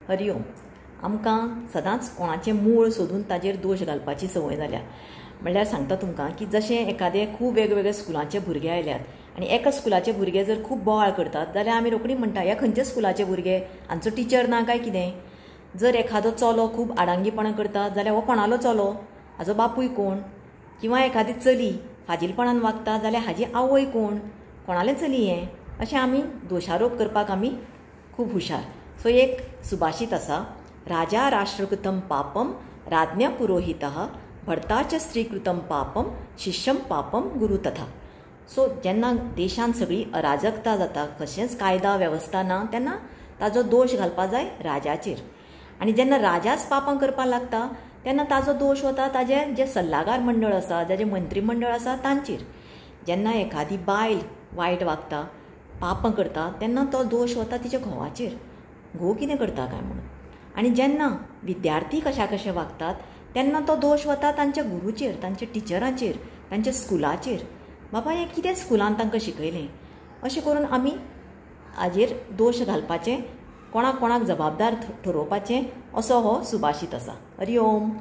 हरि ओम. आमकां सदांच कोणाचें मूळ सोदून ताजेर दोश घालपाची संवय जाल्या. म्हणल्यार सांगता तुमकां की जशें एखादे खूब वेगवेगळ्या स्कुलांचे भुरगे आयल्यात आनी एका स्कुलाचे भुरगे जर खूब बोवाळ करतात जाल्यार आमी रोखडी म्हणटा ह्या खंयच्या स्कुलाचे भुरगे, हांचो टिचर ना काय कितें. जर एखादो चलो खूब आडांगीपणां करता जाल्यार हो कोणालो चलो, हाजो बापूय कोण. किंवा एखादी चली फाजीलपणान वागता जाल्यार हाजी आवय कोण, कोणालें चली हें. अशें आमी दोशारोप करपाक आमी खूब हुशार. सो एक सुभाशीत आसा, राजा राष्ट्रकृतं पापम राज्ञा पुरोहितः भर्ताच स्त्रीकृतं पापम शिष्यम पापम गुरु तथा. सो जेन्ना देशांत सगळी अराजकता जाता, कशेंच कायदा वेवस्था ना, तेन्ना ताजो दोश घालपा जाय राजाचेर. आनी जेन्ना राजाच पापां करपाक लागता तेन्ना ताजो दोश वता ताजे जे सल्लागार मंडळ आसा, जाचे मंत्री मंडळ आसा तांचेर. जेन्ना एखादी बायल वायट वागता, पापां करता, तेन्ना तो दोश वता तिच्या घोवाचेर, घोव कितें करता काय म्हणून. आनी जेन्ना विद्यार्थी कशे वागतात तेन्ना तो दोश वता तांच्या गुरूचेर, तांच्या टिचरांचेर, तांच्या स्कुलाचेर. बाबा हें कितें स्कुलान तांकां शिकयलें. अशें करून आमी हाजेर दोश घालपाचें, कोणाक कोणाक जबाबदार ठरोवपाचें, असो हो सुभाशीत आसा. हरि ओम.